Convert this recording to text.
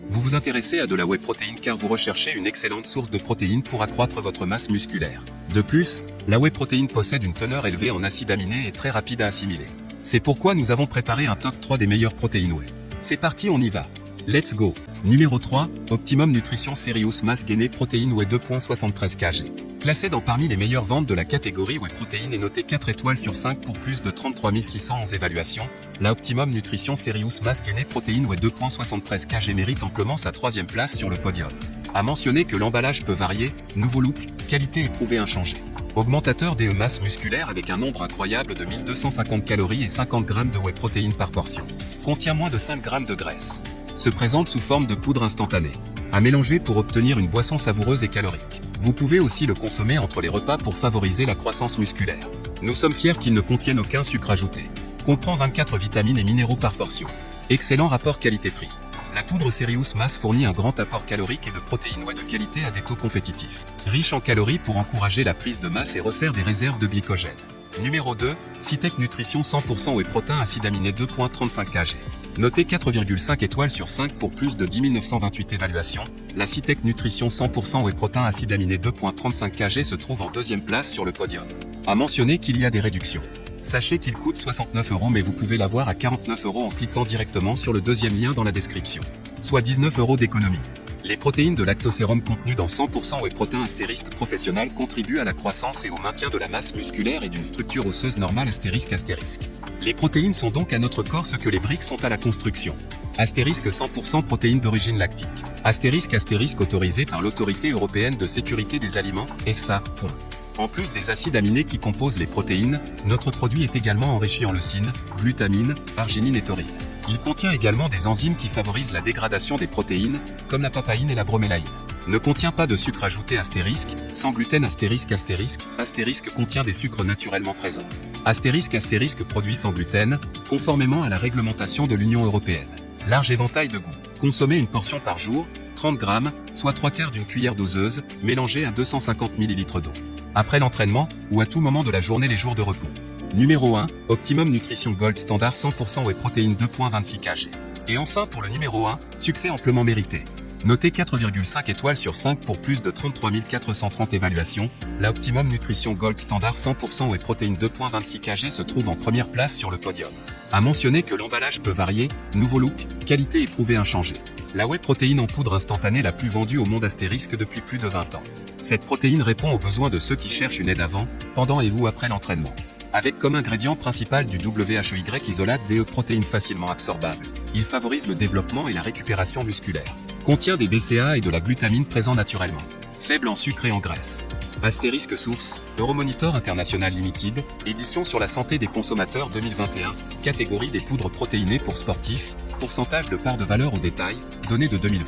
Vous vous intéressez à de la whey protéine car vous recherchez une excellente source de protéines pour accroître votre masse musculaire. De plus, la whey protéine possède une teneur élevée en acides aminés et très rapide à assimiler. C'est pourquoi nous avons préparé un top 3 des meilleures protéines whey. C'est parti, on y va. Let's go. Numéro 3, Optimum Nutrition Serious Mass Gainer Protein Whey 2.73 kg. Classé dans parmi les meilleures ventes de la catégorie whey protein et noté 4 étoiles sur 5 pour plus de 33 611 évaluations, la Optimum Nutrition Serious Mass Gainer Protein Whey 2.73 kg mérite amplement sa 3e place sur le podium. À mentionner que l'emballage peut varier, nouveau look, qualité éprouvée inchangée. Augmentateur des masses musculaires avec un nombre incroyable de 1250 calories et 50 g de whey protéine par portion. Contient moins de 5 g de graisse. Se présente sous forme de poudre instantanée. À mélanger pour obtenir une boisson savoureuse et calorique. Vous pouvez aussi le consommer entre les repas pour favoriser la croissance musculaire. Nous sommes fiers qu'il ne contienne aucun sucre ajouté. Comprend 24 vitamines et minéraux par portion. Excellent rapport qualité-prix. La poudre Serious Mass fournit un grand apport calorique et de protéines whey de qualité à des taux compétitifs. Riche en calories pour encourager la prise de masse et refaire des réserves de glycogène. Numéro 2, Cytec Nutrition 100% whey protein acide aminé 2.35 kg. Noté 4,5 étoiles sur 5 pour plus de 10 928 évaluations, la Cytec Nutrition 100% whey protein acide aminé 2.35 kg se trouve en 2e place sur le podium. À mentionner qu'il y a des réductions. Sachez qu'il coûte 69 € mais vous pouvez l'avoir à 49 € en cliquant directement sur le 2e lien dans la description. Soit 19 € d'économie. Les protéines de lactosérum contenues dans 100% whey protein astérisque professionnel contribuent à la croissance et au maintien de la masse musculaire et d'une structure osseuse normale astérisque. Les protéines sont donc à notre corps ce que les briques sont à la construction. Astérisque 100% protéines d'origine lactique. Astérisque autorisé par l'Autorité européenne de sécurité des aliments, EFSA. En plus des acides aminés qui composent les protéines, notre produit est également enrichi en leucine, glutamine, arginine et taurine. Il contient également des enzymes qui favorisent la dégradation des protéines, comme la papaïne et la bromélaïne. Ne contient pas de sucre ajouté astérisque, sans gluten astérisque contient des sucres naturellement présents. Astérisque produit sans gluten, conformément à la réglementation de l'Union européenne. Large éventail de goût. Consommez une portion par jour, 30 g, soit 3/4 d'une cuillère doseuse, mélangée à 250 ml d'eau. Après l'entraînement, ou à tout moment de la journée les jours de repos. Numéro 1, Optimum Nutrition Gold Standard 100% whey protein 2.26 kg. Et enfin pour le numéro 1, succès amplement mérité. Noté 4,5 étoiles sur 5 pour plus de 33 430 évaluations, la Optimum Nutrition Gold Standard 100% whey protein 2.26 kg se trouve en première place sur le podium. À mentionner que l'emballage peut varier, nouveau look, qualité éprouvée inchangée. La whey protéine en poudre instantanée la plus vendue au monde astérisque depuis plus de 20 ans. Cette protéine répond aux besoins de ceux qui cherchent une aide avant, pendant et ou après l'entraînement. Avec comme ingrédient principal du WHEY isolate DE protéines facilement absorbables. Il favorise le développement et la récupération musculaire. Contient des BCAA et de la glutamine présents naturellement. Faible en sucre et en graisse. Astérisque source, Euromonitor International Limited, édition sur la santé des consommateurs 2021, catégorie des poudres protéinées pour sportifs, pourcentage de part de valeur au détail, données de 2020.